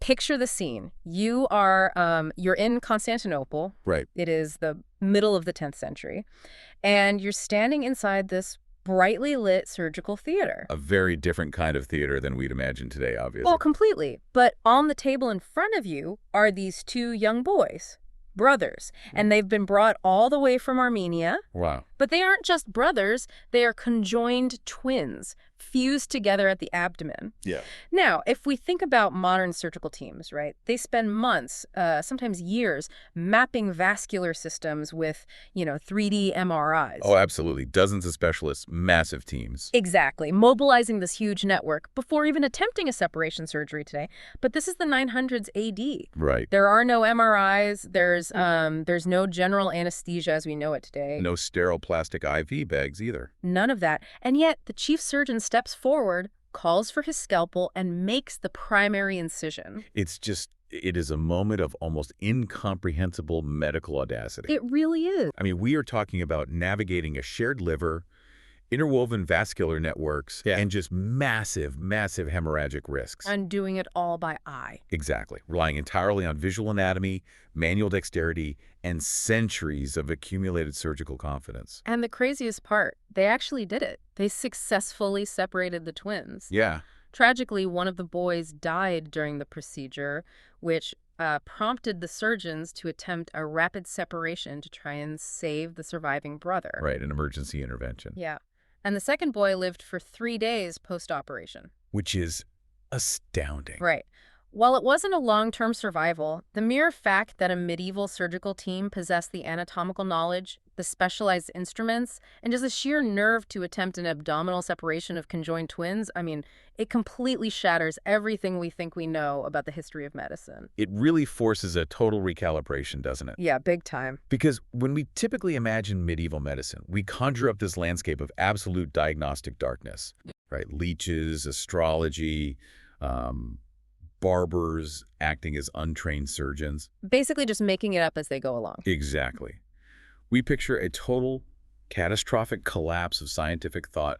Picture the scene. You're in Constantinople. Right. It is the middle of the 10th century. And you're standing inside this brightly lit surgical theater. A very different kind of theater than we'd imagine today, obviously. Well, completely. But on the table in front of you are these two young boys, brothers. And they've been brought all the way from Armenia. Wow. But they aren't just brothers. They are conjoined twins, fused together at the abdomen. Yeah. Now, if we think about modern surgical teams, right, they spend months, sometimes years, mapping vascular systems with, 3D MRIs. Oh, absolutely. Dozens of specialists, massive teams. Exactly. Mobilizing this huge network before even attempting a separation surgery today. But this is the 900s AD. Right. There are no MRIs. There's no general anesthesia as we know it today. No sterile plastic IV bags either. None of that. And yet, the chief surgeon steps forward, calls for his scalpel, and makes the primary incision. It is a moment of almost incomprehensible medical audacity. It really is. I mean, we are talking about navigating a shared liver, interwoven vascular networks, and just massive, massive hemorrhagic risks. And doing it all by eye. Exactly. Relying entirely on visual anatomy, manual dexterity, and centuries of accumulated surgical confidence. And the craziest part, they actually did it. They successfully separated the twins. Yeah. Tragically, one of the boys died during the procedure, which prompted the surgeons to attempt a rapid separation to try and save the surviving brother. Right, an emergency intervention. Yeah. And the second boy lived for 3 days post-operation. Which is astounding. Right. While it wasn't a long-term survival, the mere fact that a medieval surgical team possessed the anatomical knowledge, the specialized instruments, and just the sheer nerve to attempt an abdominal separation of conjoined twins, it completely shatters everything we think we know about the history of medicine. It really forces a total recalibration, doesn't it? Yeah, big time. Because when we typically imagine medieval medicine, we conjure up this landscape of absolute diagnostic darkness, right? Leeches, astrology, barbers acting as untrained surgeons. Basically just making it up as they go along. Exactly. We picture a total catastrophic collapse of scientific thought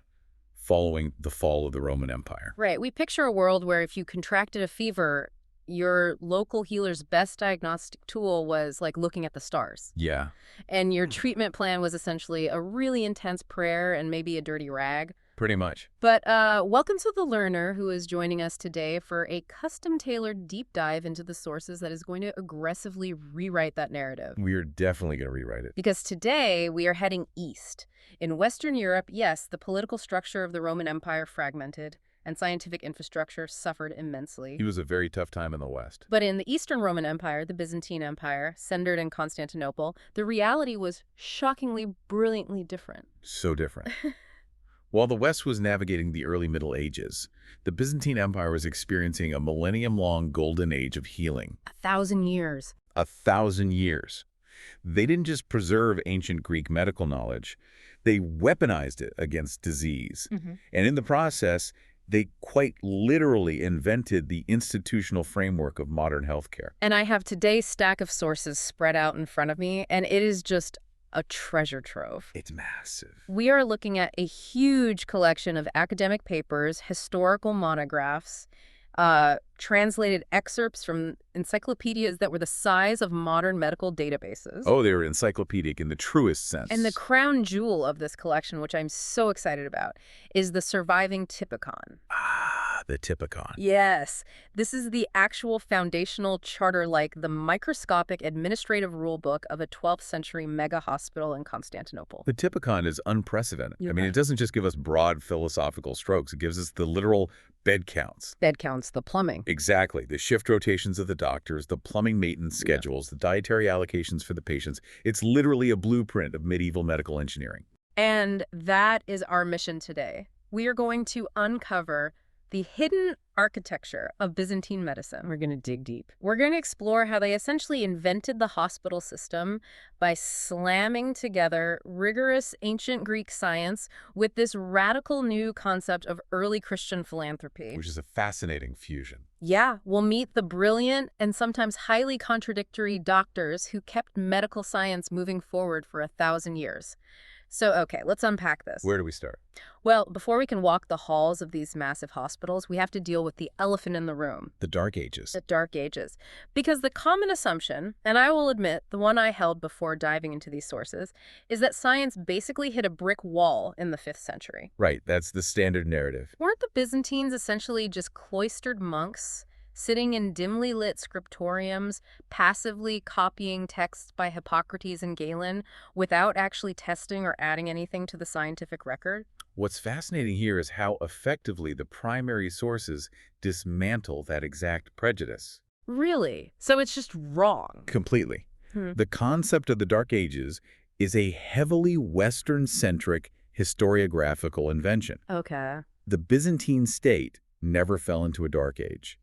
following the fall of the Roman Empire. Right. We picture a world where if you contracted a fever, your local healer's best diagnostic tool was like looking at the stars. Yeah. And your treatment plan was essentially a really intense prayer and maybe a dirty rag. Pretty much. But welcome to the learner who is joining us today for a custom-tailored deep dive into the sources that is going to aggressively rewrite that narrative. We are definitely going to rewrite it. Because today we are heading east. In Western Europe, yes, the political structure of the Roman Empire fragmented and scientific infrastructure suffered immensely. It was a very tough time in the West. But in the Eastern Roman Empire, the Byzantine Empire, centered in Constantinople, the reality was shockingly, brilliantly different. So different. While the West was navigating the early Middle Ages, the Byzantine Empire was experiencing a millennium-long golden age of healing. 1,000 years. 1,000 years. They didn't just preserve ancient Greek medical knowledge, they weaponized it against disease. And in the process, they quite literally invented the institutional framework of modern healthcare. And I have today's stack of sources spread out in front of me, and it is just a treasure trove. It's massive. We are looking at a huge collection of academic papers, historical monographs, translated excerpts from encyclopedias that were the size of modern medical databases. Oh, they were encyclopedic in the truest sense. And the crown jewel of this collection, which I'm so excited about, is the surviving Typicon. The Typicon. Yes. This is the actual foundational charter, like the microscopic administrative rule book of a 12th century mega hospital in Constantinople. The Typicon is unprecedented. I mean, it doesn't just give us broad philosophical strokes. It gives us the literal bed counts. Bed counts, the plumbing. Exactly. The shift rotations of the doctors, the plumbing maintenance schedules, the dietary allocations for the patients. It's literally a blueprint of medieval medical engineering. And that is our mission today. We are going to uncover the hidden architecture of Byzantine medicine. We're going to dig deep. We're going to explore how they essentially invented the hospital system by slamming together rigorous ancient Greek science with this radical new concept of early Christian philanthropy. Which is a fascinating fusion. Yeah, we'll meet the brilliant and sometimes highly contradictory doctors who kept medical science moving forward for 1,000 years. So, okay, let's unpack this. Where do we start? Well, before we can walk the halls of these massive hospitals, we have to deal with the elephant in the room, The Dark Ages. the Dark Ages. Because the common assumption, and I will admit the one I held before diving into these sources, is that science basically hit a brick wall in the 5th century. Right, that's the standard narrative. Weren't the Byzantines essentially just cloistered monks, sitting in dimly lit scriptoriums, passively copying texts by Hippocrates and Galen without actually testing or adding anything to the scientific record? What's fascinating here is how effectively the primary sources dismantle that exact prejudice. Really? So it's just wrong? Completely. Hmm. The concept of the Dark Ages is a heavily Western-centric historiographical invention. Okay. The Byzantine state never fell into a Dark Age.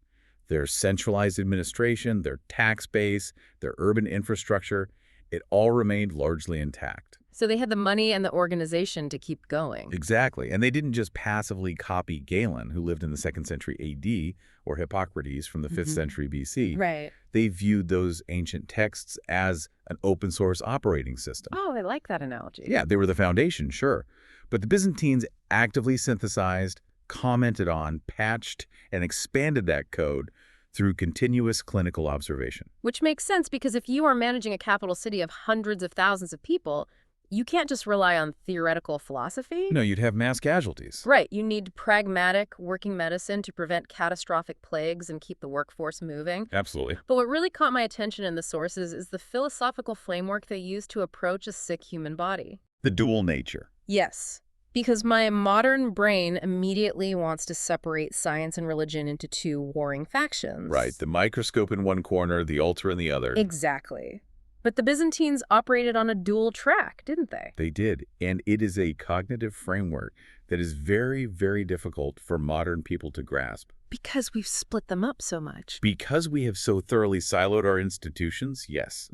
Their centralized administration, their tax base, their urban infrastructure, it all remained largely intact. So they had the money and the organization to keep going. Exactly. And they didn't just passively copy Galen, who lived in the 2nd century AD, or Hippocrates from the 5th century BC. Right. They viewed those ancient texts as an open source operating system. Oh, I like that analogy. Yeah, they were the foundation, sure. But the Byzantines actively synthesized, commented on, patched, and expanded that code through continuous clinical observation. Which makes sense because if you are managing a capital city of hundreds of thousands of people, you can't just rely on theoretical philosophy. No, you'd have mass casualties. Right. You need pragmatic working medicine to prevent catastrophic plagues and keep the workforce moving. Absolutely. But what really caught my attention in the sources is the philosophical framework they use to approach a sick human body. The dual nature. Yes. Because my modern brain immediately wants to separate science and religion into two warring factions. Right, the microscope in one corner, the altar in the other. Exactly. But the Byzantines operated on a dual track, didn't they? They did, and it is a cognitive framework that is very, very difficult for modern people to grasp. Because we've split them up so much. Because we have so thoroughly siloed our institutions, yes.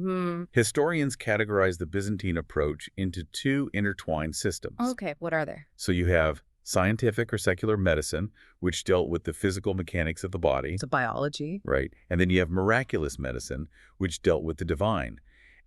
Historians categorize the Byzantine approach into two intertwined systems. Okay, what are they? So you have scientific or secular medicine, which dealt with the physical mechanics of the body. So biology. Right. And then you have miraculous medicine, which dealt with the divine.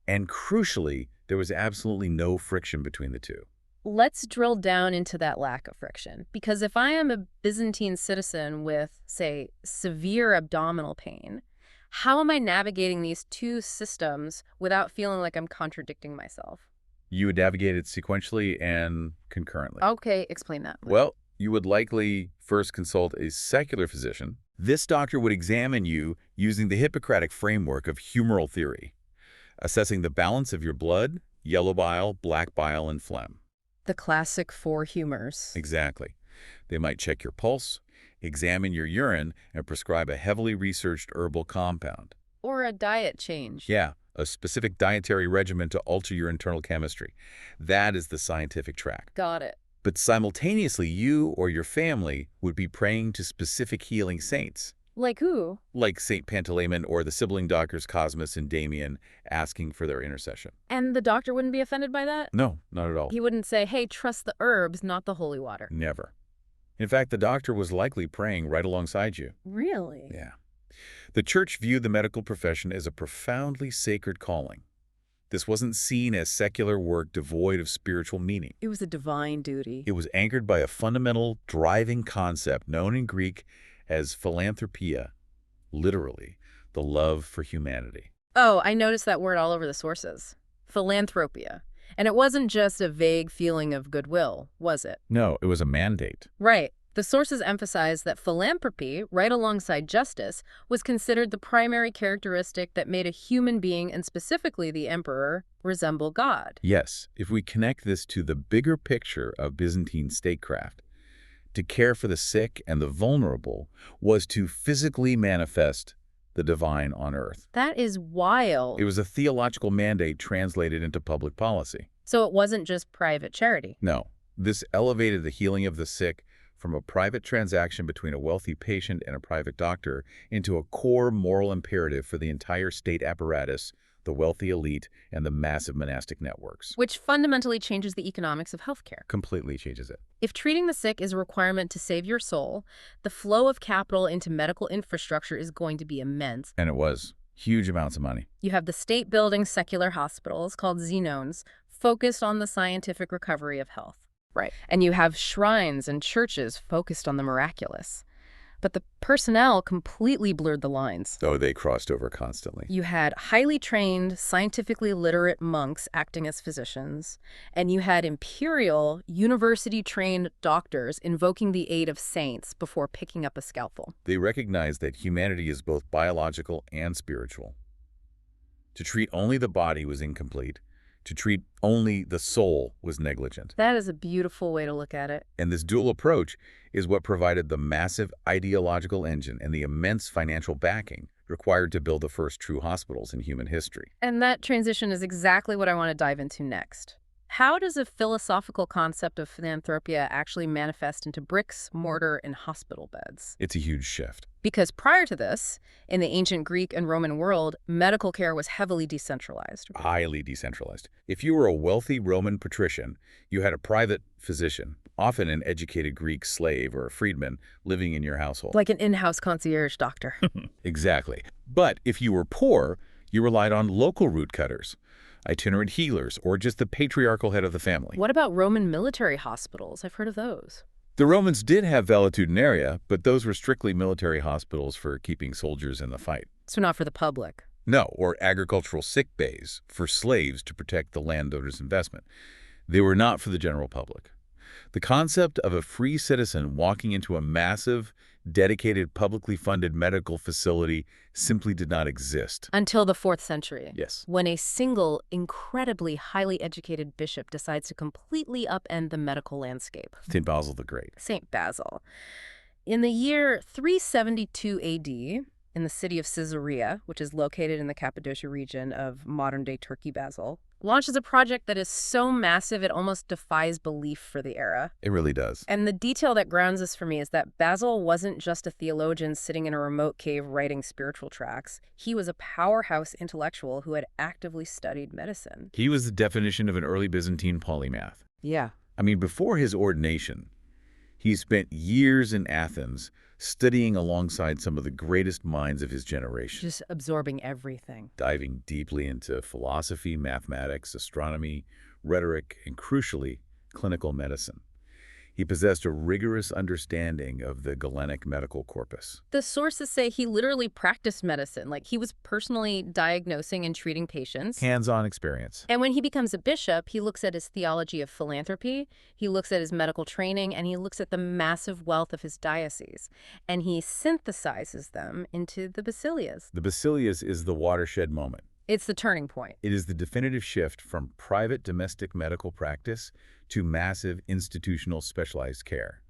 And crucially, there was absolutely no friction between the two. Let's drill down into that lack of friction. Because if I am a Byzantine citizen with, say, severe abdominal pain, how am I navigating these two systems without feeling like I'm contradicting myself? You would navigate it sequentially and concurrently. Okay, explain that. Well, you would likely first consult a secular physician. This doctor would examine you using the Hippocratic framework of humoral theory, assessing the balance of your blood, yellow bile, black bile, and phlegm. The classic 4 humors. Exactly. They might check your pulse, examine your urine, and prescribe a heavily researched herbal compound. Or a diet change. Yeah, a specific dietary regimen to alter your internal chemistry. That is the scientific track. Got it. But simultaneously, you or your family would be praying to specific healing saints, Like who? like Saint Pantaleimon or the sibling doctors Cosmas and Damian, asking for their intercession. And the doctor wouldn't be offended by that? No, not at all. He wouldn't say, hey, trust the herbs, not the holy water. Never. In fact, the doctor was likely praying right alongside you. Really? Yeah. The church viewed the medical profession as a profoundly sacred calling. This wasn't seen as secular work devoid of spiritual meaning. It was a divine duty. It was anchored by a fundamental, driving concept known in Greek as philanthropia, literally, the love for humanity. Oh, I noticed that word all over the sources. Philanthropia. And it wasn't just a vague feeling of goodwill, was it? No, it was a mandate. Right. The sources emphasize that philanthropy, right alongside justice, was considered the primary characteristic that made a human being, and specifically the emperor, resemble God. Yes, if we connect this to the bigger picture of Byzantine statecraft, to care for the sick and the vulnerable was to physically manifest the divine on earth. That is wild. It was a theological mandate translated into public policy. So it wasn't just private charity. No, this elevated the healing of the sick from a private transaction between a wealthy patient and a private doctor into a core moral imperative for the entire state apparatus, the wealthy elite, and the massive monastic networks. Which fundamentally changes the economics of healthcare. Completely changes it. If treating the sick is a requirement to save your soul, the flow of capital into medical infrastructure is going to be immense. And it was. Huge amounts of money. You have the state building secular hospitals called xenones, focused on the scientific recovery of health. Right. And you have shrines and churches focused on the miraculous. But the personnel completely blurred the lines. Oh, they crossed over constantly. You had highly trained, scientifically literate monks acting as physicians, and you had imperial, university-trained doctors invoking the aid of saints before picking up a scalpel. They recognized that humanity is both biological and spiritual. To treat only the body was incomplete. To treat only the soul was negligent. That is a beautiful way to look at it. And this dual approach is what provided the massive ideological engine and the immense financial backing required to build the first true hospitals in human history. And that transition is exactly what I want to dive into next. How does a philosophical concept of philanthropia actually manifest into bricks, mortar, and hospital beds? It's a huge shift. Because prior to this, in the ancient Greek and Roman world, medical care was heavily decentralized. Highly decentralized. If you were a wealthy Roman patrician, you had a private physician, often an educated Greek slave or a freedman, living in your household. Like an in-house concierge doctor. Exactly. But if you were poor, you relied on local root cutters, itinerant healers, or just the patriarchal head of the family. What about Roman military hospitals? I've heard of those. The Romans did have valetudinaria, but those were strictly military hospitals for keeping soldiers in the fight. So not for the public. No, or agricultural sick bays for slaves to protect the landowner's investment. They were not for the general public. The concept of a free citizen walking into a massive, dedicated, publicly funded medical facility simply did not exist. Until the 4th century. Yes. When a single, incredibly highly educated bishop decides to completely upend the medical landscape. St. Basil the Great. St. Basil. In the year 372 AD, in the city of Caesarea, which is located in the Cappadocia region of modern-day Turkey, Basil, launches a project that is so massive it almost defies belief for the era. It really does. And the detail that grounds this for me is that Basil wasn't just a theologian sitting in a remote cave writing spiritual tracts. He was a powerhouse intellectual who had actively studied medicine. He was the definition of an early Byzantine polymath. Yeah. I mean, before his ordination, he spent years in Athens studying alongside some of the greatest minds of his generation. Just absorbing everything. Diving deeply into philosophy, mathematics, astronomy, rhetoric, and crucially, clinical medicine. He possessed a rigorous understanding of the Galenic medical corpus. The sources say he literally practiced medicine, like he was personally diagnosing and treating patients. Hands-on experience. And when he becomes a bishop, he looks at his theology of philanthropy, he looks at his medical training, and he looks at the massive wealth of his diocese. And he synthesizes them into the Basilias. The Basilias is the watershed moment. It's the turning point. It is the definitive shift from private domestic medical practice to massive institutional specialized care.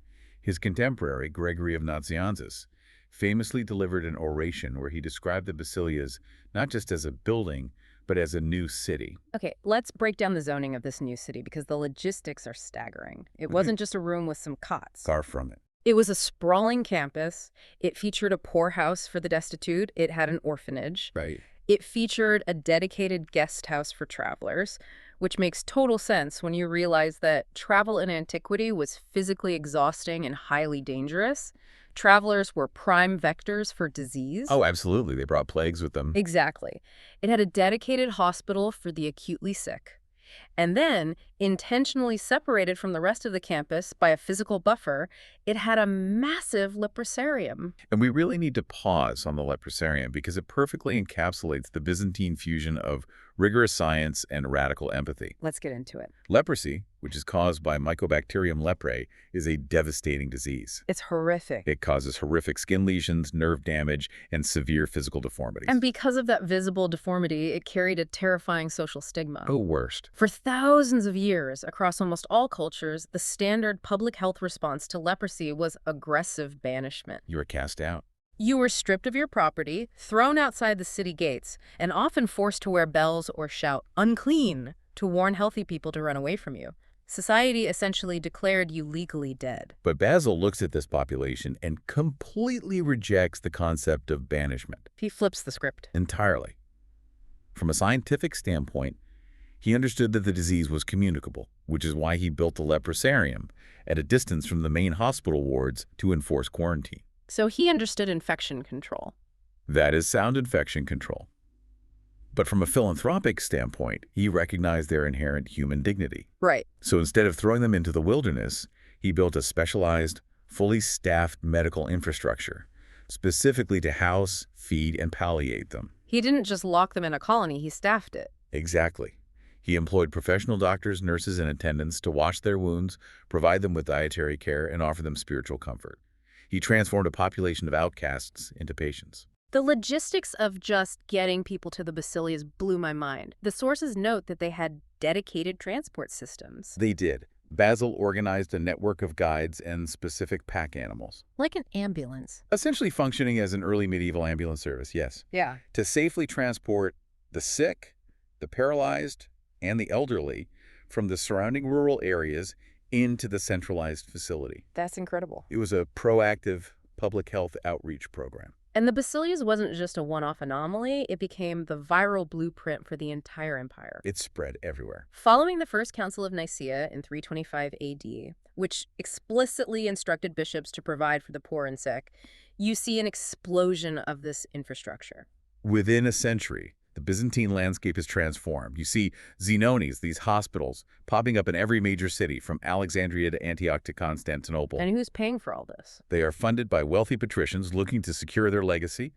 His contemporary, Gregory of Nazianzus, famously delivered an oration where he described the Basilias not just as a building, but as a new city. Okay, let's break down the zoning of this new city because the logistics are staggering. It wasn't just a room with some cots. Far from it. It was a sprawling campus. It featured a poorhouse for the destitute. It had an orphanage. Right. It featured a dedicated guest house for travelers, which makes total sense when you realize that travel in antiquity was physically exhausting and highly dangerous. Travelers were prime vectors for disease. Oh, absolutely. They brought plagues with them. Exactly. It had a dedicated hospital for the acutely sick. And then, intentionally separated from the rest of the campus by a physical buffer, it had a massive leprosarium. And we really need to pause on the leprosarium because it perfectly encapsulates the Byzantine fusion of rigorous science and radical empathy. Let's get into it. Leprosy, which is caused by Mycobacterium leprae, is a devastating disease. It's horrific. It causes horrific skin lesions, nerve damage, and severe physical deformities. And because of that visible deformity, it carried a terrifying social stigma. Oh, worst. For thousands of years, across almost all cultures, the standard public health response to leprosy was aggressive banishment. You were cast out. You were stripped of your property, thrown outside the city gates, and often forced to wear bells or shout, "Unclean," to warn healthy people to run away from you. Society essentially declared you legally dead. But Basil looks at this population and completely rejects the concept of banishment. He flips the script. Entirely. From a scientific standpoint, he understood that the disease was communicable, which is why he built the leprosarium at a distance from the main hospital wards to enforce quarantine. So he understood infection control. That is sound infection control. But from a philanthropic standpoint, he recognized their inherent human dignity. Right. So instead of throwing them into the wilderness, he built a specialized, fully staffed medical infrastructure, specifically to house, feed, and palliate them. He didn't just lock them in a colony, he staffed it. Exactly. He employed professional doctors, nurses, and attendants to wash their wounds, provide them with dietary care, and offer them spiritual comfort. He transformed a population of outcasts into patients. The logistics of just getting people to the basilicas blew my mind. The sources note that they had dedicated transport systems. They did. Basil organized a network of guides and specific pack animals. Like an ambulance. Essentially functioning as an early medieval ambulance service, yes. Yeah. To safely transport the sick, the paralyzed, and the elderly from the surrounding rural areas into the centralized facility. That's incredible. It was a proactive public health outreach program. And the basilicas wasn't just a one-off anomaly, it became the viral blueprint for the entire empire. It spread everywhere. Following the First Council of Nicaea in 325 AD, which explicitly instructed bishops to provide for the poor and sick, you see an explosion of this infrastructure. Within a century, the Byzantine landscape is transformed. You see Zenones, these hospitals, popping up in every major city from Alexandria to Antioch to Constantinople. And who's paying for all this? They are funded by wealthy patricians looking to secure their legacy,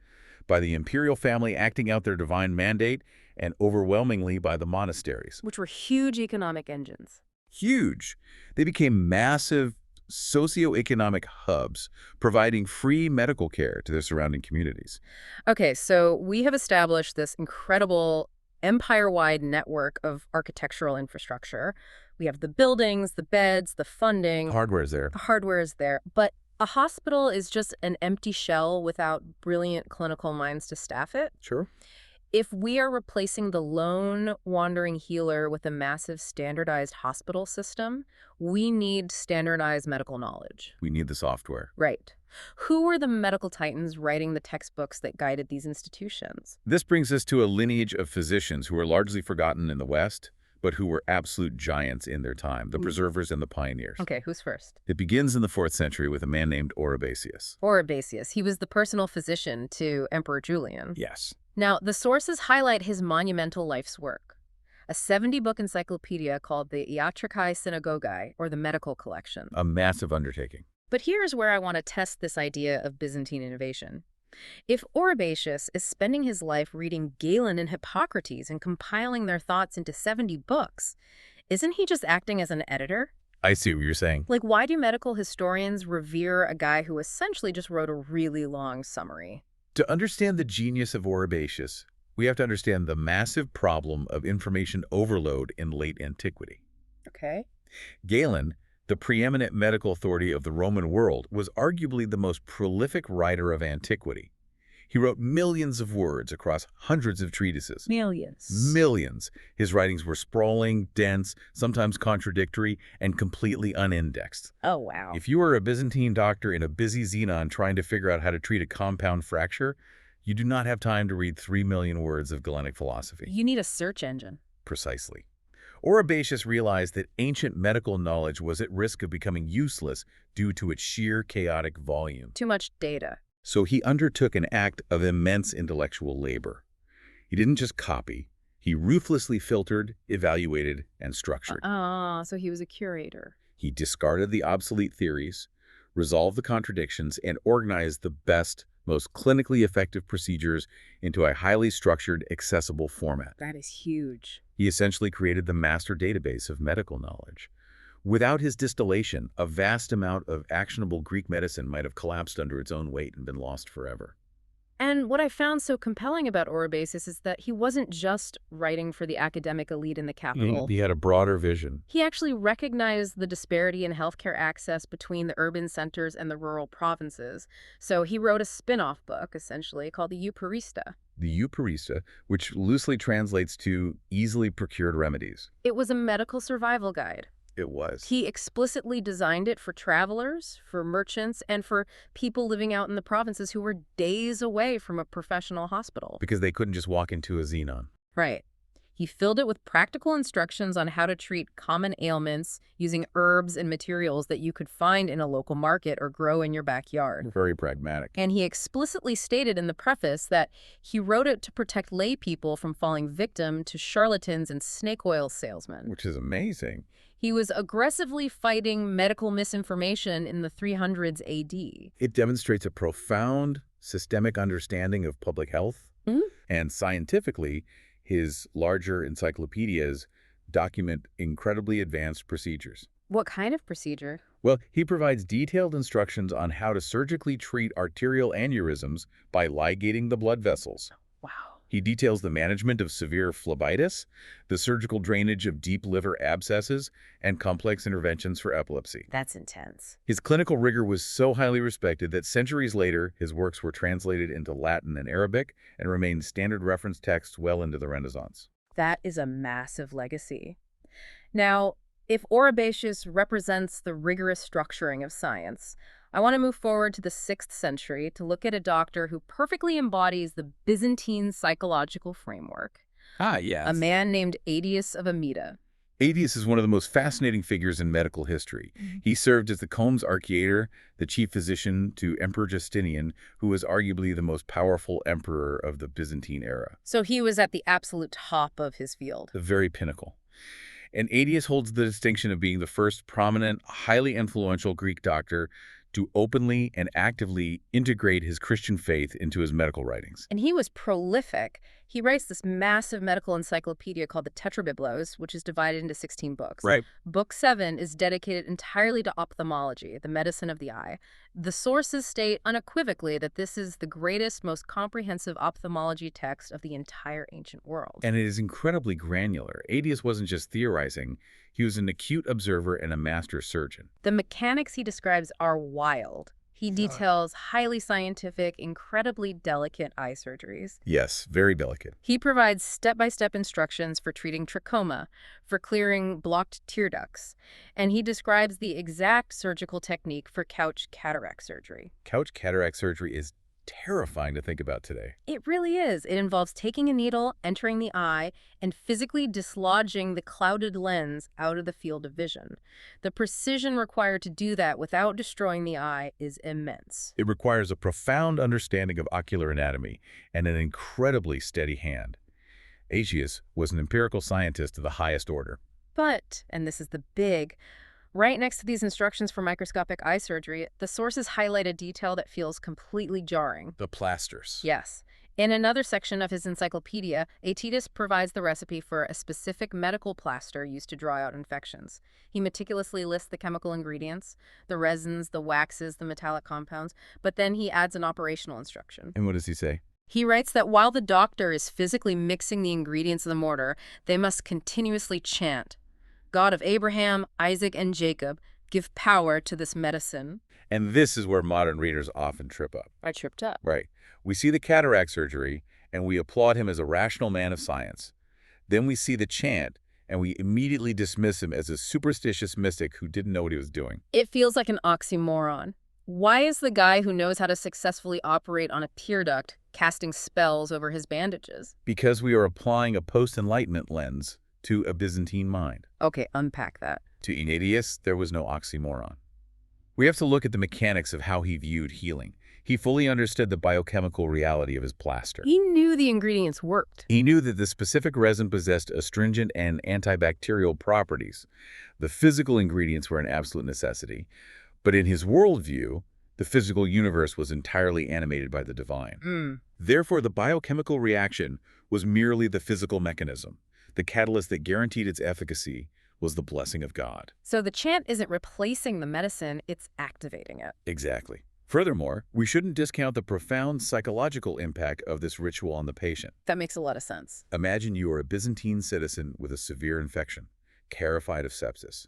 by the imperial family acting out their divine mandate, and overwhelmingly by the monasteries. Which were huge economic engines. Huge. They became massive socioeconomic hubs, providing free medical care to their surrounding communities. Okay, so we have established this incredible empire-wide network of architectural infrastructure. We have the buildings, the beds, the funding. Hardware is there. The hardware is there. But a hospital is just an empty shell without brilliant clinical minds to staff it. Sure. If we are replacing the lone wandering healer with a massive standardized hospital system, we need standardized medical knowledge. We need the software. Right. Who were the medical titans writing the textbooks that guided these institutions? This brings us to a lineage of physicians who are largely forgotten in the West, but who were absolute giants in their time, the preservers and the pioneers. Okay, who's first? It begins in the 4th century with a man named Oribasius. Oribasius. He was the personal physician to Emperor Julian. Yes. Now, the sources highlight his monumental life's work. A 70-book encyclopedia called the Iatricae Synagogae, or the Medical Collection. A massive undertaking. But here's where I want to test this idea of Byzantine innovation. If Oribasius is spending his life reading Galen and Hippocrates and compiling their thoughts into 70 books, isn't he just acting as an editor? I see what you're saying. Like, why do medical historians revere a guy who essentially just wrote a really long summary? To understand the genius of Oribasius, we have to understand the massive problem of information overload in late antiquity. Okay. Galen, the preeminent medical authority of the Roman world, was arguably the most prolific writer of antiquity. He wrote millions of words across hundreds of treatises. Millions. Millions. His writings were sprawling, dense, sometimes contradictory, and completely unindexed. Oh, wow. If you were a Byzantine doctor in a busy Xenon trying to figure out how to treat a compound fracture, you do not have time to read 3 million words of Galenic philosophy. You need a search engine. Precisely. Oribasius realized that ancient medical knowledge was at risk of becoming useless due to its sheer chaotic volume. Too much data. So he undertook an act of immense intellectual labor. He didn't just copy. He ruthlessly filtered, evaluated, and structured. So he was a curator. He discarded the obsolete theories, resolved the contradictions, and organized the best, most clinically effective procedures into a highly structured, accessible format. That is huge. He essentially created the master database of medical knowledge. Without his distillation, a vast amount of actionable Greek medicine might have collapsed under its own weight and been lost forever. And what I found so compelling about Oribasius is that he wasn't just writing for the academic elite in the capital. He had a broader vision. He actually recognized the disparity in healthcare access between the urban centers and the rural provinces. So he wrote a spin-off book, essentially, called the Eucharista. The Eucharista, which loosely translates to easily procured remedies. It was a medical survival guide. It was. He explicitly designed it for travelers, for merchants, and for people living out in the provinces who were days away from a professional hospital. Because they couldn't just walk into a Xenon. Right. He filled it with practical instructions on how to treat common ailments using herbs and materials that you could find in a local market or grow in your backyard. Very pragmatic. And he explicitly stated in the preface that he wrote it to protect lay people from falling victim to charlatans and snake oil salesmen. Which is amazing. He was aggressively fighting medical misinformation in the 300s AD. It demonstrates a profound systemic understanding of public health. And scientifically, his larger encyclopedias document incredibly advanced procedures. What kind of procedure? Well, he provides detailed instructions on how to surgically treat arterial aneurysms by ligating the blood vessels. Wow. He details the management of severe phlebitis, the surgical drainage of deep liver abscesses, and complex interventions for epilepsy. That's intense. His clinical rigor was so highly respected that centuries later, his works were translated into Latin and Arabic and remained standard reference texts well into the Renaissance. That is a massive legacy. Now, if Oribasius represents the rigorous structuring of science, I want to move forward to the 6th century to look at a doctor who perfectly embodies the Byzantine psychological framework. Ah, yes. A man named Aetius of Amida. Aetius is one of the most fascinating figures in medical history. He served as the Comes Archiator, the chief physician to Emperor Justinian, who was arguably the most powerful emperor of the Byzantine era. So he was at the absolute top of his field. The very pinnacle. And Aetius holds the distinction of being the first prominent, highly influential Greek doctor to openly and actively integrate his Christian faith into his medical writings. And he was prolific. He writes this massive medical encyclopedia called the Tetrabiblos, which is divided into 16 books. Right. Book 7 is dedicated entirely to ophthalmology, the medicine of the eye. The sources state unequivocally that this is the greatest, most comprehensive ophthalmology text of the entire ancient world. And it is incredibly granular. Aetius wasn't just theorizing. He was an acute observer and a master surgeon. The mechanics he describes are wild. He details highly scientific, incredibly delicate eye surgeries. Yes, very delicate. He provides step-by-step instructions for treating trachoma, for clearing blocked tear ducts, and he describes the exact surgical technique for couch cataract surgery. Couch cataract surgery is terrifying to think about today. It really is. It involves taking a needle, entering the eye, and physically dislodging the clouded lens out of the field of vision. The precision required to do that without destroying the eye is immense. It requires a profound understanding of ocular anatomy and an incredibly steady hand. Aetius was an empirical scientist of the highest order. But, and this is the big, right next to these instructions for microscopic eye surgery, the sources highlight a detail that feels completely jarring. The plasters. Yes. In another section of his encyclopedia, Aetius provides the recipe for a specific medical plaster used to draw out infections. He meticulously lists the chemical ingredients, the resins, the waxes, the metallic compounds, but then he adds an operational instruction. And what does he say? He writes that while the doctor is physically mixing the ingredients of the mortar, they must continuously chant, "God of Abraham, Isaac, and Jacob, give power to this medicine." And this is where modern readers often trip up. I tripped up. Right. We see the cataract surgery, and we applaud him as a rational man of science. Then we see the chant, and we immediately dismiss him as a superstitious mystic who didn't know what he was doing. It feels like an oxymoron. Why is the guy who knows how to successfully operate on a tear duct casting spells over his bandages? Because we are applying a post-Enlightenment lens to a Byzantine mind. Okay, unpack that. To Aetius, there was no oxymoron. We have to look at the mechanics of how he viewed healing. He fully understood the biochemical reality of his plaster. He knew the ingredients worked. He knew that the specific resin possessed astringent and antibacterial properties. The physical ingredients were an absolute necessity. But in his worldview, the physical universe was entirely animated by the divine. Therefore, the biochemical reaction was merely the physical mechanism. The catalyst that guaranteed its efficacy was the blessing of God. So the chant isn't replacing the medicine, it's activating it. Exactly. Furthermore, we shouldn't discount the profound psychological impact of this ritual on the patient. That makes a lot of sense. Imagine you are a Byzantine citizen with a severe infection, terrified of sepsis.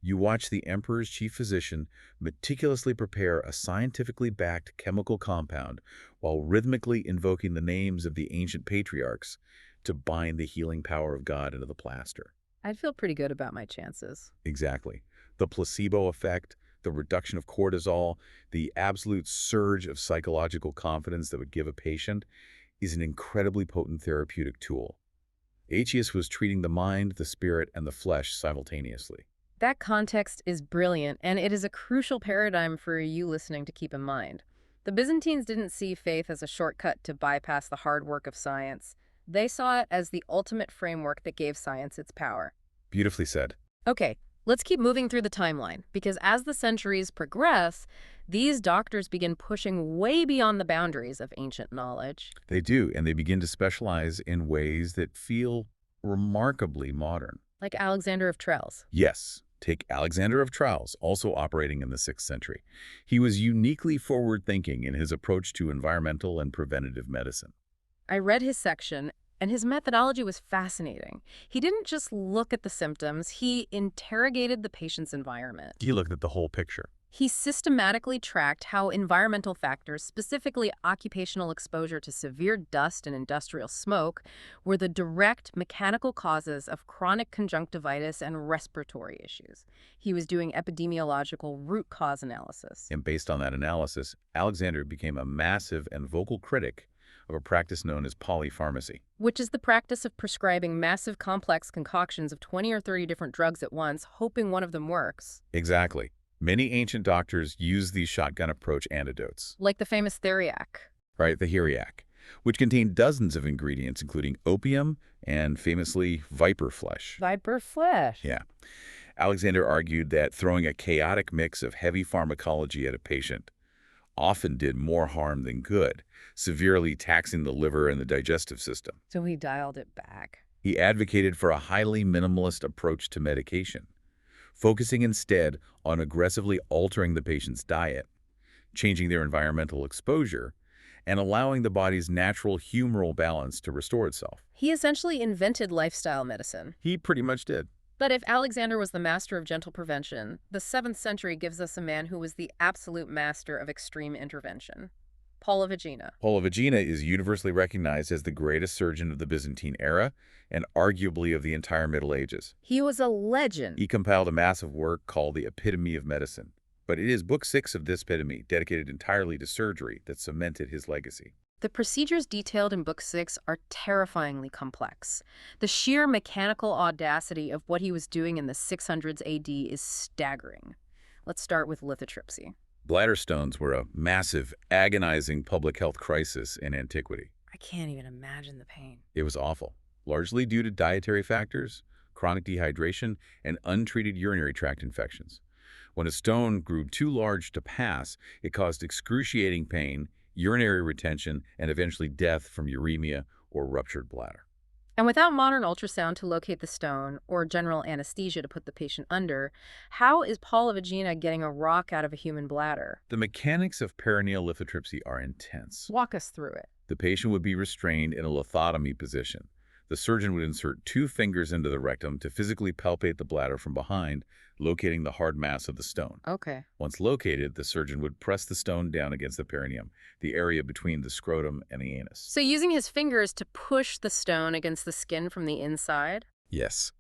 You watch the emperor's chief physician meticulously prepare a scientifically backed chemical compound while rhythmically invoking the names of the ancient patriarchs to bind the healing power of God into the plaster. I'd feel pretty good about my chances. Exactly. The placebo effect, the reduction of cortisol, the absolute surge of psychological confidence that would give a patient is an incredibly potent therapeutic tool. Aetius was treating the mind, the spirit, and the flesh simultaneously. That context is brilliant, and it is a crucial paradigm for you listening to keep in mind. The Byzantines didn't see faith as a shortcut to bypass the hard work of science. They saw it as the ultimate framework that gave science its power. Beautifully said. Okay, let's keep moving through the timeline, because as the centuries progress, these doctors begin pushing way beyond the boundaries of ancient knowledge. They do, and they begin to specialize in ways that feel remarkably modern. Like Alexander of Trells. Yes, take Alexander of Tralles, also operating in the 6th century. He was uniquely forward-thinking in his approach to environmental and preventative medicine. I read his section, and his methodology was fascinating. He didn't just look at the symptoms, he interrogated the patient's environment. He looked at the whole picture. He systematically tracked how environmental factors, specifically occupational exposure to severe dust and industrial smoke, were the direct mechanical causes of chronic conjunctivitis and respiratory issues. He was doing epidemiological root cause analysis. And based on that analysis, Alexander became a massive and vocal critic of a practice known as polypharmacy. Which is the practice of prescribing massive complex concoctions of 20 or 30 different drugs at once, hoping one of them works. Exactly. Many ancient doctors used these shotgun approach antidotes. Like the famous theriac. Right, the Hiriac, which contained dozens of ingredients, including opium and, famously, viper flesh. Viper flesh. Yeah. Alexander argued that throwing a chaotic mix of heavy pharmacology at a patient often did more harm than good, severely taxing the liver and the digestive system. So he dialed it back. He advocated for a highly minimalist approach to medication, focusing instead on aggressively altering the patient's diet, changing their environmental exposure, and allowing the body's natural humoral balance to restore itself. He essentially invented lifestyle medicine. He pretty much did. But if Alexander was the master of gentle prevention, the 7th century gives us a man who was the absolute master of extreme intervention. Paul of Aegina. Paul of Aegina is universally recognized as the greatest surgeon of the Byzantine era and arguably of the entire Middle Ages. He was a legend. He compiled a massive work called the Epitome of Medicine, but it is Book 6 of this epitome, dedicated entirely to surgery, that cemented his legacy. The procedures detailed in Book 6 are terrifyingly complex. The sheer mechanical audacity of what he was doing in the 600s AD is staggering. Let's start with lithotripsy. Bladder stones were a massive, agonizing public health crisis in antiquity. I can't even imagine the pain. It was awful, largely due to dietary factors, chronic dehydration, and untreated urinary tract infections. When a stone grew too large to pass, it caused excruciating pain, urinary retention, and eventually death from uremia or ruptured bladder. And without modern ultrasound to locate the stone or general anesthesia to put the patient under, how is Paul of Aegina getting a rock out of a human bladder? The mechanics of perineal lithotripsy are intense. Walk us through it. The patient would be restrained in a lithotomy position. The surgeon would insert 2 fingers into the rectum to physically palpate the bladder from behind, locating the hard mass of the stone. Okay. Once located, the surgeon would press the stone down against the perineum, the area between the scrotum and the anus. So using his fingers to push the stone against the skin from the inside? Yes.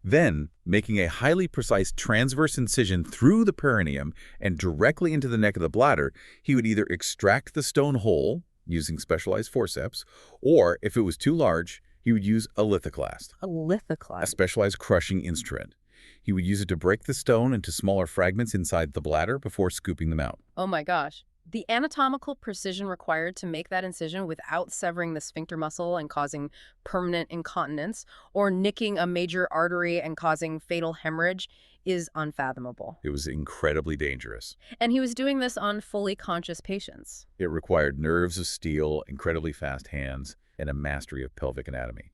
Then, making a highly precise transverse incision through the perineum and directly into the neck of the bladder, he would either extract the stone whole, using specialized forceps, or, if it was too large, he would use a lithoclast. A lithoclast? A specialized crushing instrument. He would use it to break the stone into smaller fragments inside the bladder before scooping them out. Oh my gosh. The anatomical precision required to make that incision without severing the sphincter muscle and causing permanent incontinence, or nicking a major artery and causing fatal hemorrhage, is unfathomable. It was incredibly dangerous. And he was doing this on fully conscious patients. It required nerves of steel, incredibly fast hands, and a mastery of pelvic anatomy.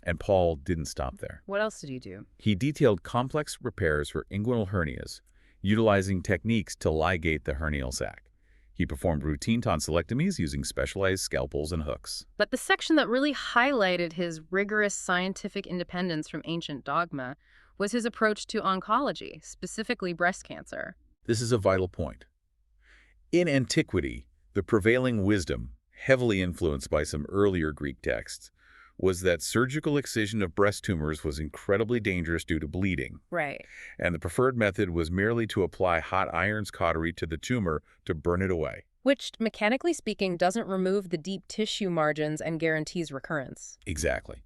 And Paul didn't stop there. What else did he do? He detailed complex repairs for inguinal hernias, utilizing techniques to ligate the hernial sac. He performed routine tonsillectomies using specialized scalpels and hooks. But the section that really highlighted his rigorous scientific independence from ancient dogma was his approach to oncology, specifically breast cancer. This is a vital point. In antiquity, the prevailing wisdom, heavily influenced by some earlier Greek texts, was that surgical excision of breast tumors was incredibly dangerous due to bleeding. Right. And the preferred method was merely to apply hot iron's cautery to the tumor to burn it away. Which, mechanically speaking, doesn't remove the deep tissue margins and guarantees recurrence. Exactly.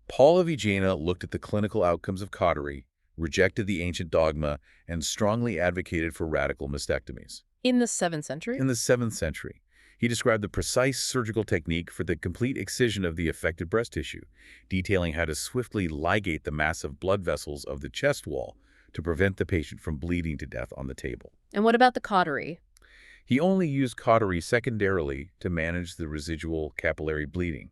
Paul of Aegina looked at the clinical outcomes of cautery, rejected the ancient dogma, and strongly advocated for radical mastectomies. In the 7th century? In the 7th century, he described the precise surgical technique for the complete excision of the affected breast tissue, detailing how to swiftly ligate the massive blood vessels of the chest wall to prevent the patient from bleeding to death on the table. And what about the cautery? He only used cautery secondarily to manage the residual capillary bleeding.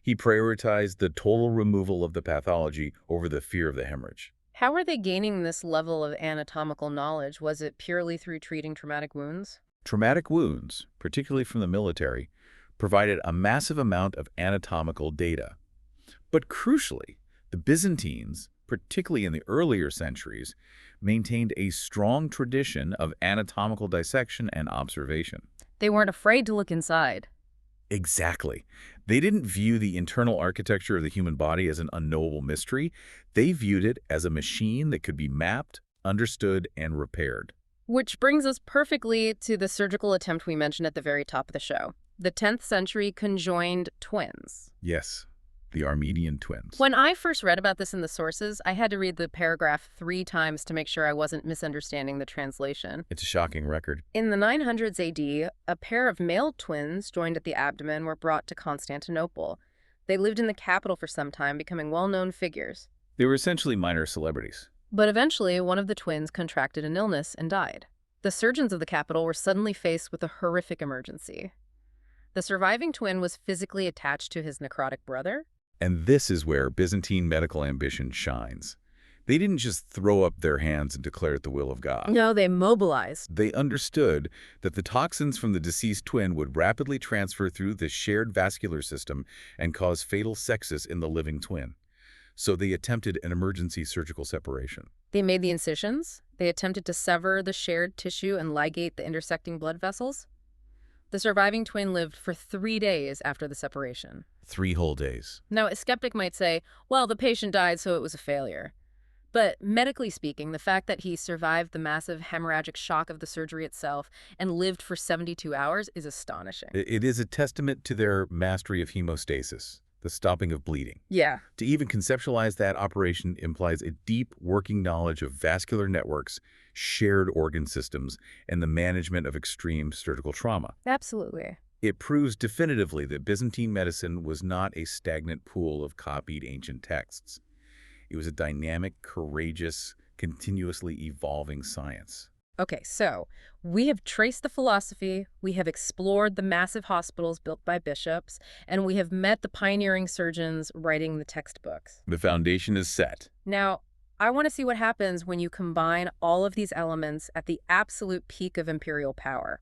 He prioritized the total removal of the pathology over the fear of the hemorrhage. How are they gaining this level of anatomical knowledge? Was it purely through treating traumatic wounds? Traumatic wounds, particularly from the military, provided a massive amount of anatomical data. But crucially, the Byzantines, particularly in the earlier centuries, maintained a strong tradition of anatomical dissection and observation. They weren't afraid to look inside. Exactly. They didn't view the internal architecture of the human body as an unknowable mystery. They viewed it as a machine that could be mapped, understood, and repaired. Which brings us perfectly to the surgical attempt we mentioned at the very top of the show. The 10th century conjoined twins. Yes, the Armenian twins. When I first read about this in the sources, I had to read the paragraph 3 times to make sure I wasn't misunderstanding the translation. It's a shocking record. In the 900s AD, a pair of male twins joined at the abdomen were brought to Constantinople. They lived in the capital for some time, becoming well-known figures. They were essentially minor celebrities. But eventually, one of the twins contracted an illness and died. The surgeons of the capital were suddenly faced with a horrific emergency. The surviving twin was physically attached to his necrotic brother. And this is where Byzantine medical ambition shines. They didn't just throw up their hands and declare it the will of God. No, they mobilized. They understood that the toxins from the deceased twin would rapidly transfer through the shared vascular system and cause fatal sepsis in the living twin. So they attempted an emergency surgical separation. They made the incisions. They attempted to sever the shared tissue and ligate the intersecting blood vessels. The surviving twin lived for 3 days after the separation. 3 whole days. Now, a skeptic might say, well, the patient died, so it was a failure. But medically speaking, the fact that he survived the massive hemorrhagic shock of the surgery itself and lived for 72 hours is astonishing. It is a testament to their mastery of hemostasis, the stopping of bleeding. Yeah. To even conceptualize that operation implies a deep working knowledge of vascular networks, shared organ systems, and the management of extreme surgical trauma. Absolutely. It proves definitively that Byzantine medicine was not a stagnant pool of copied ancient texts. It was a dynamic, courageous, continuously evolving science. Okay, so we have traced the philosophy, we have explored the massive hospitals built by bishops, and we have met the pioneering surgeons writing the textbooks. The foundation is set. Now, I want to see what happens when you combine all of these elements at the absolute peak of imperial power.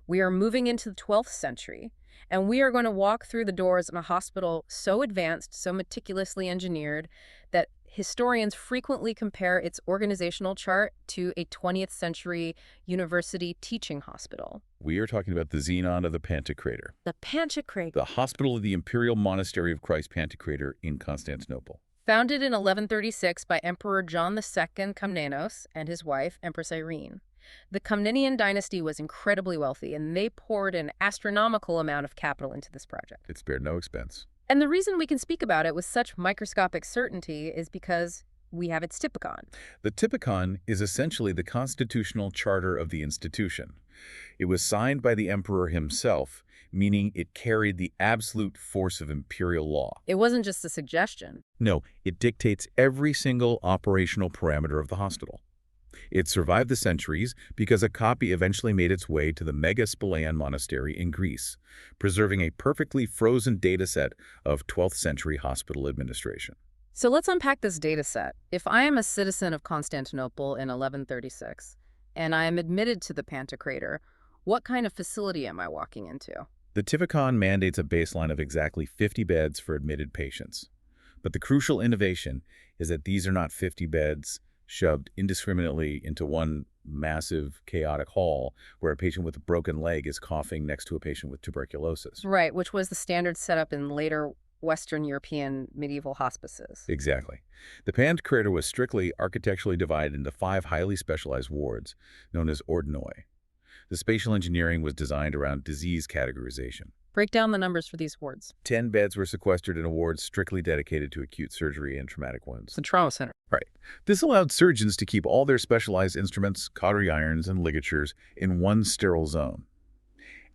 We are moving into the 12th century, and we are going to walk through the doors in a hospital so advanced, so meticulously engineered, that historians frequently compare its organizational chart to a 20th century university teaching hospital. We are talking about the Xenon of the Pantocrator. The Pantocrator. The hospital of the Imperial Monastery of Christ Pantocrator in Constantinople. Founded in 1136 by Emperor John II Komnenos and his wife, Empress Irene. The Komnenian dynasty was incredibly wealthy, and they poured an astronomical amount of capital into this project. It spared no expense. And the reason we can speak about it with such microscopic certainty is because we have its typicon. The typicon is essentially the constitutional charter of the institution. It was signed by the emperor himself, meaning it carried the absolute force of imperial law. It wasn't just a suggestion. No, it dictates every single operational parameter of the hospital. It survived the centuries because a copy eventually made its way to the Megaspalaeon Monastery in Greece, preserving a perfectly frozen data set of 12th century hospital administration. So let's unpack this data set. If I am a citizen of Constantinople in 1136, and I am admitted to the Pantocrator, what kind of facility am I walking into? The Typicon mandates a baseline of exactly 50 beds for admitted patients. But the crucial innovation is that these are not 50 beds shoved indiscriminately into one massive, chaotic hall where a patient with a broken leg is coughing next to a patient with tuberculosis. Right, which was the standard setup in later Western European medieval hospices. Exactly. The Pantocrator was strictly architecturally divided into 5 highly specialized wards, known as ordinoi. The spatial engineering was designed around disease categorization. Break down the numbers for these wards. 10 beds were sequestered in a ward strictly dedicated to acute surgery and traumatic wounds. It's a trauma center. Right. This allowed surgeons to keep all their specialized instruments, cautery irons, and ligatures in one sterile zone.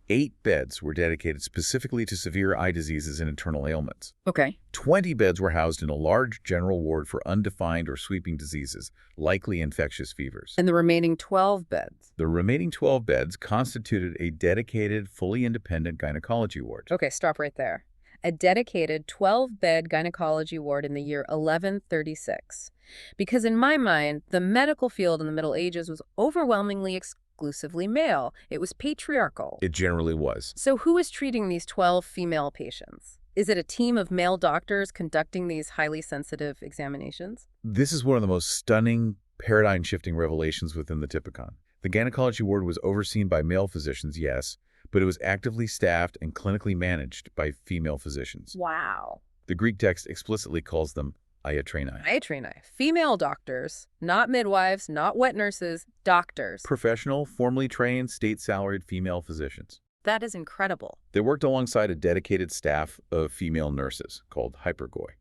8 beds were dedicated specifically to severe eye diseases and internal ailments. Okay. 20 beds were housed in a large general ward for undefined or sweeping diseases, likely infectious fevers. And the remaining 12 beds? The remaining 12 beds constituted a dedicated, fully independent gynecology ward. Okay, stop right there. A dedicated 12-bed gynecology ward in the year 1136. Because in my mind, the medical field in the Middle Ages was overwhelmingly exclusively male. It was patriarchal. It generally was. So who is treating these 12 female patients? Is it a team of male doctors conducting these highly sensitive examinations? This is one of the most stunning, paradigm-shifting revelations within the Typicon. The gynecology ward was overseen by male physicians, yes, but it was actively staffed and clinically managed by female physicians. Wow. The Greek text explicitly calls them iatreni. Iatreni. Female doctors, not midwives, not wet nurses, doctors. Professional, formally trained, state-salaried female physicians. That is incredible. They worked alongside a dedicated staff of female nurses called hypergoi.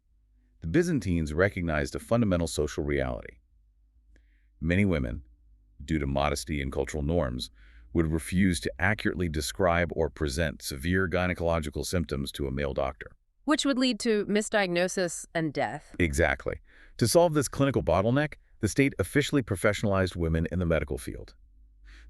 The Byzantines recognized a fundamental social reality. Many women, due to modesty and cultural norms, would refuse to accurately describe or present severe gynecological symptoms to a male doctor. Which would lead to misdiagnosis and death. Exactly. To solve this clinical bottleneck, the state officially professionalized women in the medical field.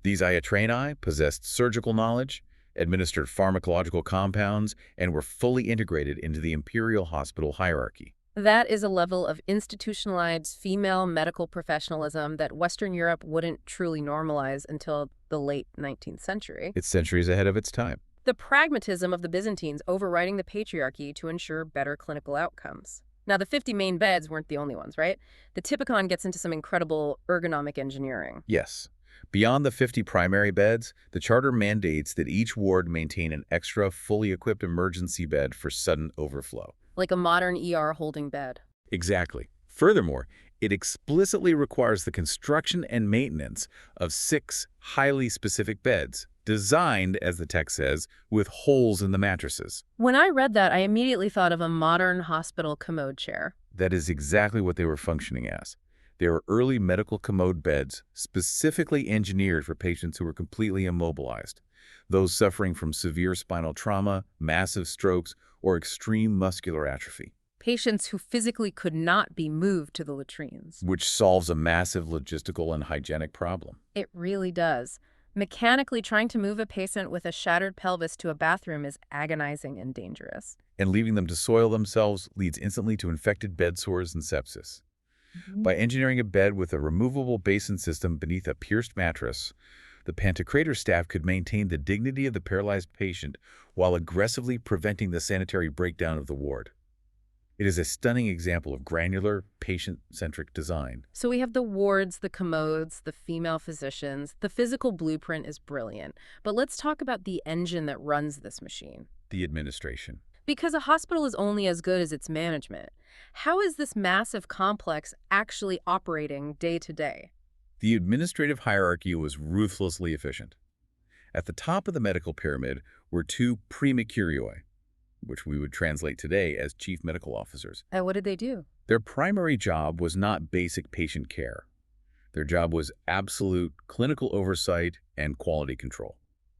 These iatreni possessed surgical knowledge, administered pharmacological compounds, and were fully integrated into the imperial hospital hierarchy. That is a level of institutionalized female medical professionalism that Western Europe wouldn't truly normalize until the late 19th century. It's centuries ahead of its time. The pragmatism of the Byzantines overriding the patriarchy to ensure better clinical outcomes. Now, the 50 main beds weren't the only ones, right? The Typicon gets into some incredible ergonomic engineering. Yes. Beyond the 50 primary beds, the charter mandates that each ward maintain an extra, fully equipped emergency bed for sudden overflow. Like a modern ER holding bed. Exactly. Furthermore, it explicitly requires the construction and maintenance of 6 highly specific beds, designed, as the text says, with holes in the mattresses. When I read that, I immediately thought of a modern hospital commode chair. That is exactly what they were functioning as. They were early medical commode beds, specifically engineered for patients who were completely immobilized, those suffering from severe spinal trauma, massive strokes, or extreme muscular atrophy. Patients who physically could not be moved to the latrines. Which solves a massive logistical and hygienic problem. It really does. Mechanically trying to move a patient with a shattered pelvis to a bathroom is agonizing and dangerous. And leaving them to soil themselves leads instantly to infected bed sores and sepsis. By engineering a bed with a removable basin system beneath a pierced mattress, the Pantocrator staff could maintain the dignity of the paralyzed patient while aggressively preventing the sanitary breakdown of the ward. It is a stunning example of granular, patient-centric design. So we have the wards, the commodes, the female physicians. The physical blueprint is brilliant. But let's talk about the engine that runs this machine. The administration. Because a hospital is only as good as its management. How is this massive complex actually operating day to day? The administrative hierarchy was ruthlessly efficient. At the top of the medical pyramid were 2 prima curiae, which we would translate today as chief medical officers. And what did they do? Their primary job was not basic patient care. Their job was absolute clinical oversight and quality control.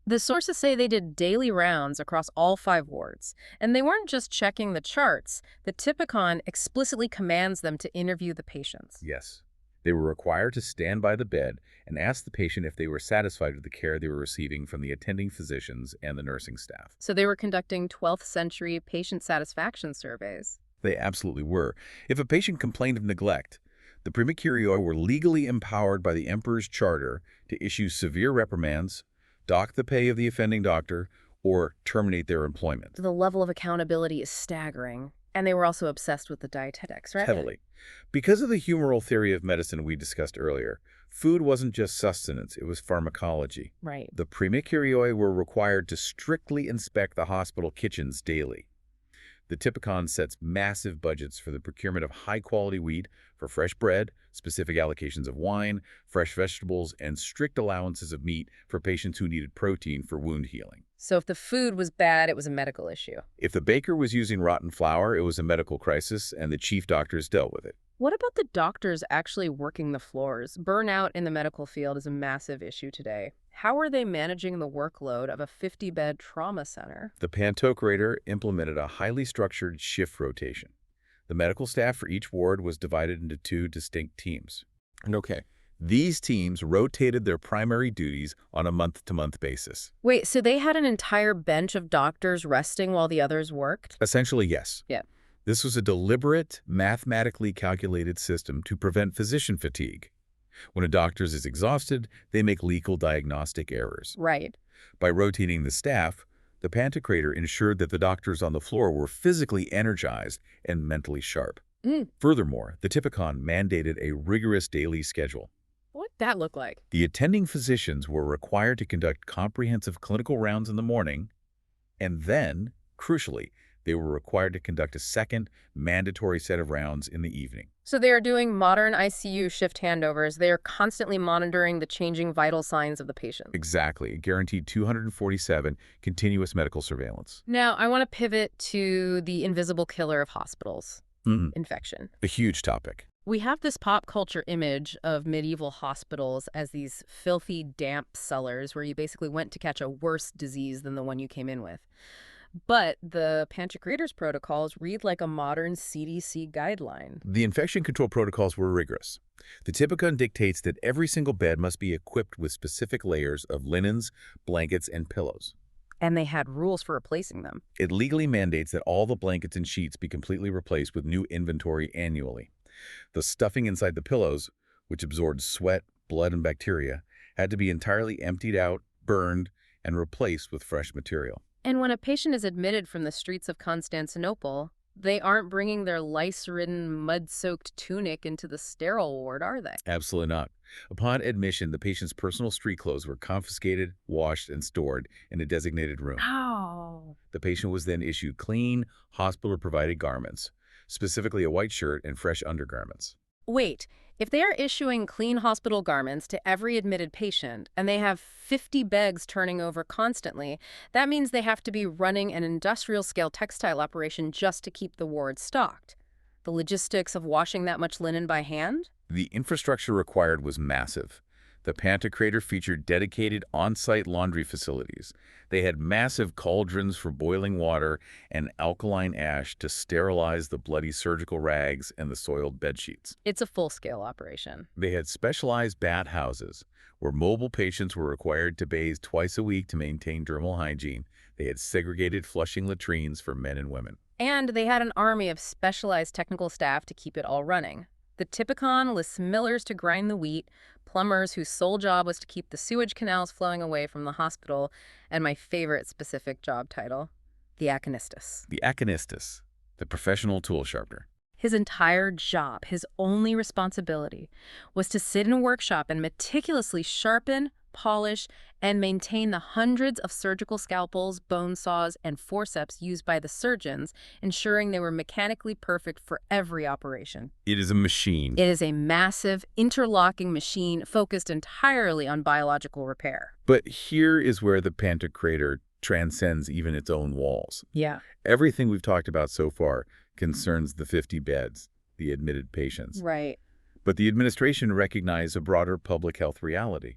The sources say they did daily rounds across all 5 wards. And they weren't just checking the charts. The Typicon explicitly commands them to interview the patients. Yes. They were required to stand by the bed and ask the patient if they were satisfied with the care they were receiving from the attending physicians and the nursing staff. So they were conducting 12th century patient satisfaction surveys. They absolutely were. If a patient complained of neglect, the prima curiae were legally empowered by the emperor's charter to issue severe reprimands, dock the pay of the offending doctor, or terminate their employment. The level of accountability is staggering. And they were also obsessed with the dietetics, right? Heavily. Because of the humoral theory of medicine we discussed earlier, food wasn't just sustenance, it was pharmacology. Right. The prima curiae were required to strictly inspect the hospital kitchens daily. The Typicon sets massive budgets for the procurement of high-quality wheat, for fresh bread, specific allocations of wine, fresh vegetables, and strict allowances of meat for patients who needed protein for wound healing. So if the food was bad, it was a medical issue. If the baker was using rotten flour, it was a medical crisis, and the chief doctors dealt with it. What about the doctors actually working the floors? Burnout in the medical field is a massive issue today. How are they managing the workload of a 50-bed trauma center? The Pantocrator implemented a highly structured shift rotation. The medical staff for each ward was divided into two distinct teams. These teams rotated their primary duties on a month-to-month basis. Wait, so they had an entire bench of doctors resting while the others worked? Essentially, yes. Yeah. This was a deliberate, mathematically calculated system to prevent physician fatigue. When a doctor is exhausted, they make lethal diagnostic errors. Right. By rotating the staff, the Pantocrator ensured that the doctors on the floor were physically energized and mentally sharp. Furthermore, the Typicon mandated a rigorous daily schedule. What'd that look like? The attending physicians were required to conduct comprehensive clinical rounds in the morning, and then, crucially, they were required to conduct a second, mandatory set of rounds in the evening. So they are doing modern ICU shift handovers. They are constantly monitoring the changing vital signs of the patient. Exactly. Guaranteed 247 continuous medical surveillance. Now, I want to pivot to the invisible killer of hospitals, infection. A huge topic. We have this pop culture image of medieval hospitals as these filthy, damp cellars where you basically went to catch a worse disease than the one you came in with. But the Pantocrator's protocols read like a modern CDC guideline. The infection control protocols were rigorous. The Typicon dictates that every single bed must be equipped with specific layers of linens, blankets, and pillows. And they had rules for replacing them. It legally mandates that all the blankets and sheets be completely replaced with new inventory annually. The stuffing inside the pillows, which absorbed sweat, blood, and bacteria, had to be entirely emptied out, burned, and replaced with fresh material. And when a patient is admitted from the streets of Constantinople, they aren't bringing their lice-ridden, mud-soaked tunic into the sterile ward, are they? Absolutely not. Upon admission, the patient's personal street clothes were confiscated, washed, and stored in a designated room. Ow. The patient was then issued clean, hospital-provided garments, specifically a white shirt and fresh undergarments. Wait, if they are issuing clean hospital garments to every admitted patient and they have 50 beds turning over constantly, that means they have to be running an industrial-scale textile operation just to keep the ward stocked. The logistics of washing that much linen by hand? The infrastructure required was massive. The Pantocrator featured dedicated on-site laundry facilities. They had massive cauldrons for boiling water and alkaline ash to sterilize the bloody surgical rags and the soiled bedsheets. It's a full-scale operation. They had specialized bath houses, where mobile patients were required to bathe twice a week to maintain dermal hygiene. They had segregated flushing latrines for men and women. And they had an army of specialized technical staff to keep it all running. The Typicon lists millers to grind the wheat, plumbers whose sole job was to keep the sewage canals flowing away from the hospital, and my favorite specific job title, the achenistus. The achenistus, the professional tool sharpener. His entire job, his only responsibility, was to sit in a workshop and meticulously sharpen, polish, and maintain the hundreds of surgical scalpels, bone saws, and forceps used by the surgeons, ensuring they were mechanically perfect for every operation. It is a machine. It is a massive, interlocking machine focused entirely on biological repair. But here is where the Pantocrator transcends even its own walls. Yeah. Everything we've talked about so far concerns the 50 beds, the admitted patients. Right. But the administration recognized a broader public health reality.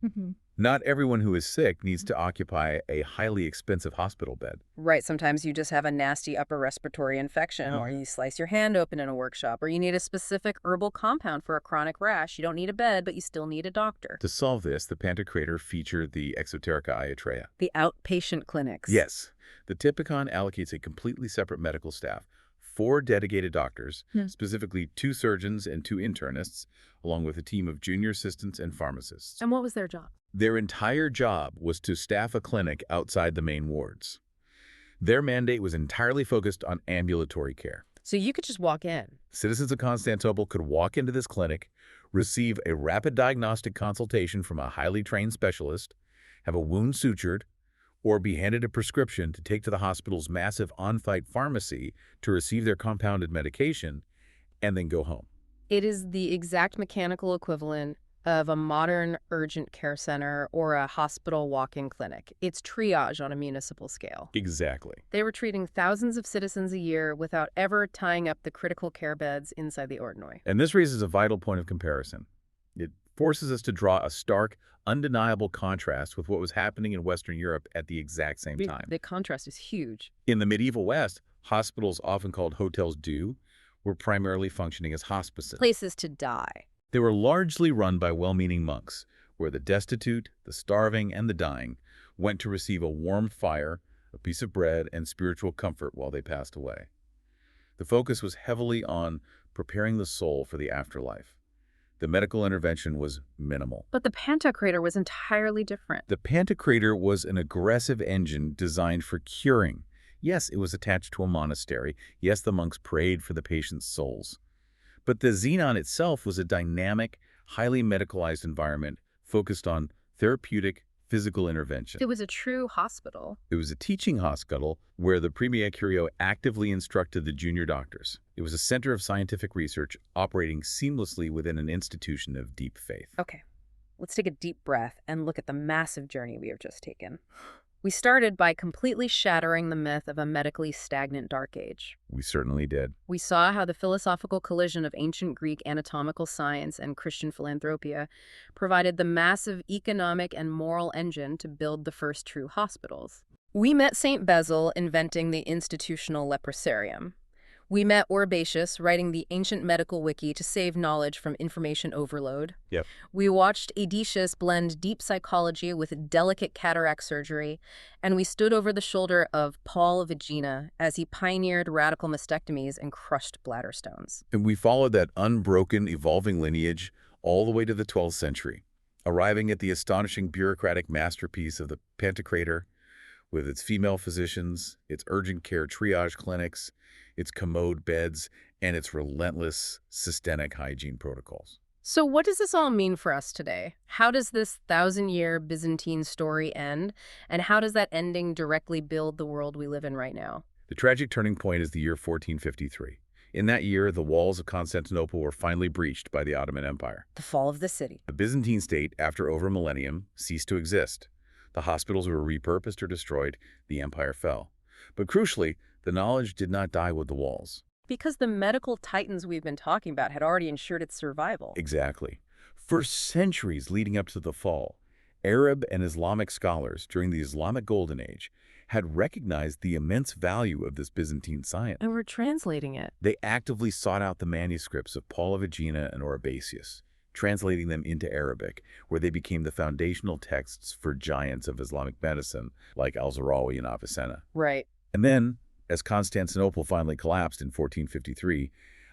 Not everyone who is sick needs to occupy a highly expensive hospital bed. Right. Sometimes you just have a nasty upper respiratory infection, or you slice your hand open in a workshop, or you need a specific herbal compound for a chronic rash. You don't need a bed, but you still need a doctor. To solve this, the Pantocrator featured the Exoterica Iatrea. The outpatient clinics. Yes. The Typicon allocates a completely separate medical staff, 4 dedicated doctors, specifically 2 surgeons and 2 internists, along with a team of junior assistants and pharmacists. And what was their job? Their entire job was to staff a clinic outside the main wards. Their mandate was entirely focused on ambulatory care. So you could just walk in. Citizens of Constantinople could walk into this clinic, receive a rapid diagnostic consultation from a highly trained specialist, have a wound sutured, or be handed a prescription to take to the hospital's massive on-site pharmacy to receive their compounded medication, and then go home. It is the exact mechanical equivalent of a modern urgent care center or a hospital walk-in clinic. It's triage on a municipal scale. Exactly. They were treating thousands of citizens a year without ever tying up the critical care beds inside the ordinary. And this raises a vital point of comparison. It forces us to draw a stark, undeniable contrast with what was happening in Western Europe at the exact same time. The contrast is huge. In the medieval West, hospitals, often called hotels dieu, were primarily functioning as hospices. Places to die. They were largely run by well-meaning monks, where the destitute, the starving, and the dying went to receive a warm fire, a piece of bread, and spiritual comfort while they passed away. The focus was heavily on preparing the soul for the afterlife. The medical intervention was minimal. But the Pantocrator was entirely different. The Pantocrator was an aggressive engine designed for curing. Yes, it was attached to a monastery. Yes, the monks prayed for the patient's souls. But the Xenon itself was a dynamic, highly medicalized environment focused on therapeutic, physical intervention. It was a true hospital. It was a teaching hospital where the Premier Curio actively instructed the junior doctors. It was a center of scientific research operating seamlessly within an institution of deep faith. Okay, let's take a deep breath and look at the massive journey we have just taken. We started by completely shattering the myth of a medically stagnant Dark Age. We certainly did. We saw how the philosophical collision of ancient Greek anatomical science and Christian philanthropia provided the massive economic and moral engine to build the first true hospitals. We met St. Basil inventing the institutional leprosarium. We met Orbatius writing the ancient medical wiki to save knowledge from information overload. Yep. We watched Aedicius blend deep psychology with delicate cataract surgery, and we stood over the shoulder of Paul of Aegina as he pioneered radical mastectomies and crushed bladder stones. And we followed that unbroken, evolving lineage all the way to the 12th century, arriving at the astonishing bureaucratic masterpiece of the Pantocrator, with its female physicians, its urgent care triage clinics, its commode beds, and its relentless systemic hygiene protocols. So what does this all mean for us today? How does this 1,000-year Byzantine story end? And how does that ending directly build the world we live in right now? The tragic turning point is the year 1453. In that year, the walls of Constantinople were finally breached by the Ottoman Empire. The fall of the city. The Byzantine state, after over a millennium, ceased to exist. The hospitals were repurposed or destroyed. The empire fell. But crucially, the knowledge did not die with the walls. Because the medical titans we've been talking about had already ensured its survival. Exactly. For centuries leading up to the fall, Arab and Islamic scholars during the Islamic Golden Age had recognized the immense value of this Byzantine science. And we're translating it. They actively sought out the manuscripts of Paul of Aegina and Orbatius, translating them into Arabic, where they became the foundational texts for giants of Islamic medicine like Al-Zarawi and Avicenna. Right. And then, as Constantinople finally collapsed in 1453,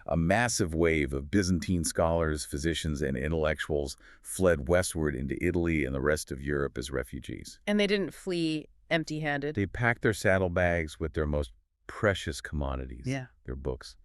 a massive wave of Byzantine scholars, physicians, and intellectuals fled westward into Italy and the rest of Europe as refugees. And they didn't flee empty-handed. They packed their saddlebags with their most precious commodities, their books.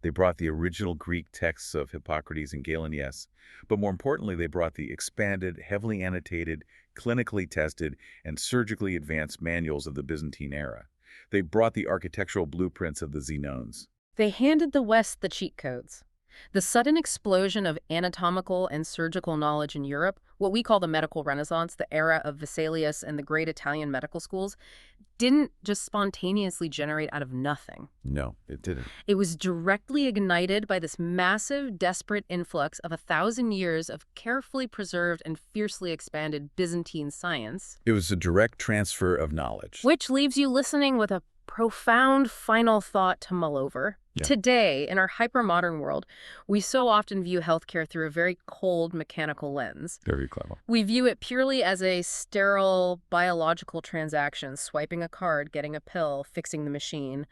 They brought the original Greek texts of Hippocrates and Galen, yes, but more importantly, they brought the expanded, heavily annotated, clinically tested, and surgically advanced manuals of the Byzantine era. They brought the architectural blueprints of the Xenones. They handed the West the cheat codes. The sudden explosion of anatomical and surgical knowledge in Europe, what we call the medical renaissance, the era of Vesalius and the great Italian medical schools, didn't just spontaneously generate out of nothing. No, it didn't. It was directly ignited by this massive, desperate influx of 1,000 years of carefully preserved and fiercely expanded Byzantine science. It was a direct transfer of knowledge. Which leaves you listening with a profound final thought to mull over. Yeah. Today, in our hyper-modern world, we so often view healthcare through a very cold, mechanical lens. Very clever. We view it purely as a sterile, biological transaction, swiping a card, getting a pill, fixing the machine.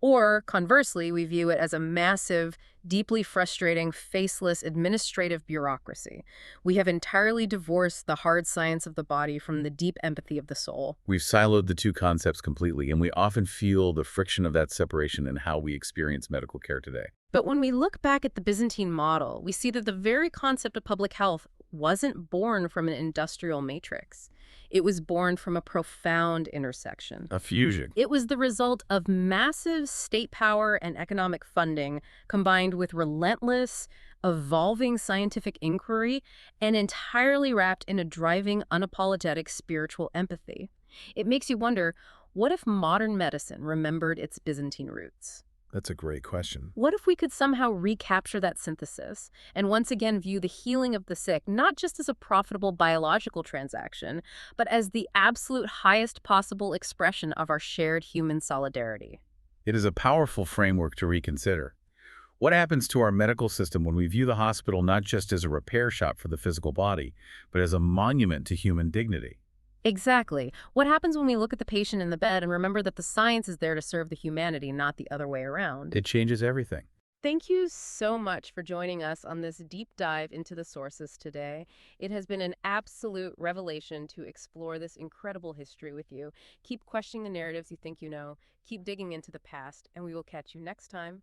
Or, conversely, we view it as a massive, deeply frustrating, faceless administrative bureaucracy. We have entirely divorced the hard science of the body from the deep empathy of the soul. We've siloed the two concepts completely, and we often feel the friction of that separation in how we experience medical care today. But when we look back at the Byzantine model, we see that the very concept of public health wasn't born from an industrial matrix. It was born from a profound intersection. A fusion. It was the result of massive state power and economic funding combined with relentless, evolving scientific inquiry and entirely wrapped in a driving, unapologetic spiritual empathy. It makes you wonder, what if modern medicine remembered its Byzantine roots? That's a great question. What if we could somehow recapture that synthesis and once again view the healing of the sick not just as a profitable biological transaction, but as the absolute highest possible expression of our shared human solidarity? It is a powerful framework to reconsider. What happens to our medical system when we view the hospital not just as a repair shop for the physical body, but as a monument to human dignity? Exactly. What happens when we look at the patient in the bed and remember that the science is there to serve the humanity, not the other way around? It changes everything. Thank you so much for joining us on this deep dive into the sources today. It has been an absolute revelation to explore this incredible history with you. Keep questioning the narratives you think you know, keep digging into the past, and we will catch you next time.